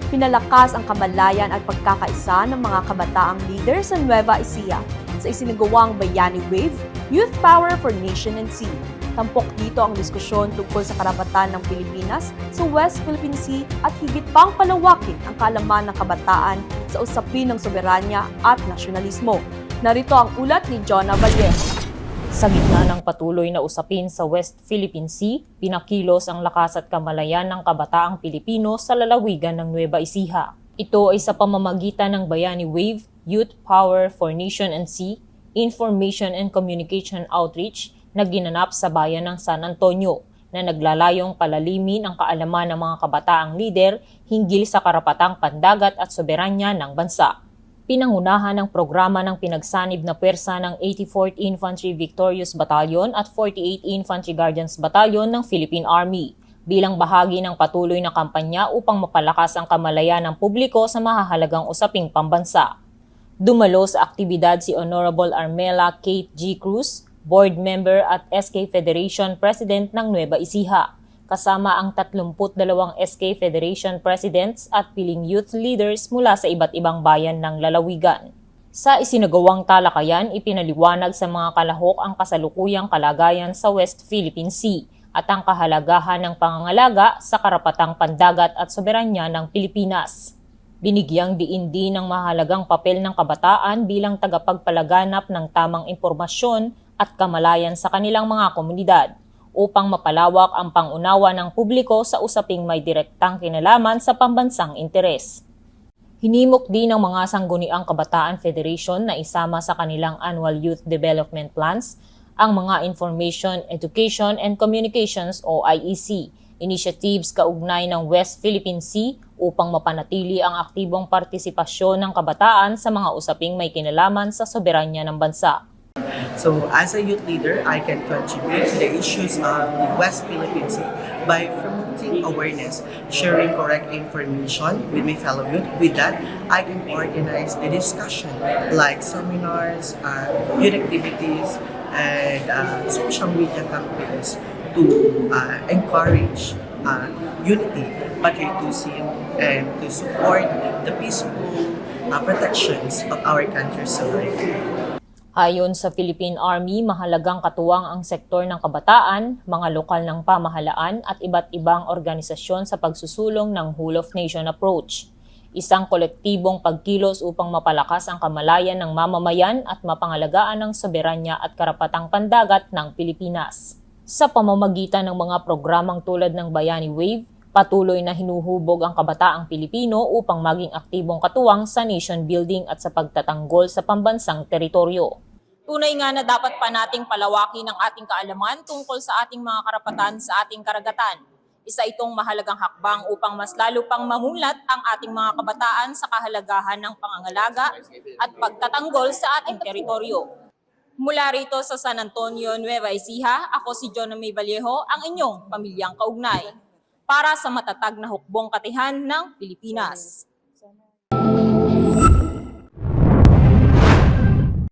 Pinalakas ang kamalayan at pagkakaisa ng mga kabataang leader sa Nueva Ecija sa isinagawang Bayani Wave, Youth Power for Nation and Sea. Tampok dito ang diskusyon tungkol sa karapatan ng Pilipinas sa West Philippine Sea at higit pang palawakin ang kaalaman ng kabataan sa usapin ng soberanya at nasyonalismo. Narito ang ulat ni Jonah Vallejo. Sa gitna ng patuloy na usapin sa West Philippine Sea, pinakilos ang lakas at kamalayan ng kabataang Pilipino sa lalawigan ng Nueva Ecija. Ito ay sa pamamagitan ng Bayani Wave, Youth Power for Nation and Sea, Information and Communication Outreach na ginanap sa bayan ng San Antonio na naglalayong palalimin ang kaalaman ng mga kabataang lider hinggil sa karapatang pandagat at soberanya ng bansa. Pinangunahan ng programa ng pinagsanib na pwersa ng 84th Infantry Victorious Battalion at 48th Infantry Guardians Battalion ng Philippine Army bilang bahagi ng patuloy na kampanya upang mapalakas ang kamalayan ng publiko sa mahahalagang usaping pambansa. Dumalo sa aktibidad si Honorable Armela Kate G. Cruz, Board Member at SK Federation President ng Nueva Ecija, kasama ang 32 SK Federation Presidents at piling youth leaders mula sa iba't ibang bayan ng lalawigan. Sa isinagawang talakayan, ipinaliwanag sa mga kalahok ang kasalukuyang kalagayan sa West Philippine Sea at ang kahalagahan ng pangangalaga sa karapatang pandagat at soberanya ng Pilipinas. Binigyang diin din ang mahalagang papel ng kabataan bilang tagapagpalaganap ng tamang impormasyon at kamalayan sa kanilang mga komunidad, upang mapalawak ang pangunawa ng publiko sa usaping may direktang kinalaman sa pambansang interes. Hinimok din ng mga sangguniang kabataan federation na isama sa kanilang annual youth development plans ang mga Information, Education and Communications o IEC initiatives kaugnay ng West Philippine Sea upang mapanatili ang aktibong partisipasyon ng kabataan sa mga usaping may kinalaman sa soberanya ng bansa. So as a youth leader, I can contribute to the issues of the West Philippine Sea by promoting awareness, sharing correct information with my fellow youth. With that, I can organize the discussion like seminars, youth activities, and social media campaigns to encourage unity, patriotism, and to support the peaceful protections of our country's sovereignty. Ayon sa Philippine Army, mahalagang katuwang ang sektor ng kabataan, mga lokal ng pamahalaan at iba't ibang organisasyon sa pagsusulong ng Whole of Nation approach. Isang kolektibong pagkilos upang mapalakas ang kamalayan ng mamamayan at mapangalagaan ang soberanya at karapatang pandagat ng Pilipinas. Sa pamamagitan ng mga programang tulad ng Bayani Wave, patuloy na hinuhubog ang kabataang Pilipino upang maging aktibong katuwang sa nation building at sa pagtatanggol sa pambansang teritoryo. Tunay nga na dapat pa nating palawakin ang ating kaalaman tungkol sa ating mga karapatan sa ating karagatan. Isa itong mahalagang hakbang upang mas lalo pang mamulat ang ating mga kabataan sa kahalagahan ng pangangalaga at pagtatanggol sa ating teritoryo. Mula rito sa San Antonio, Nueva Ecija, ako si Jonah Vallejo, ang inyong pamilyang kaugnay para sa matatag na hukbong katihan ng Pilipinas.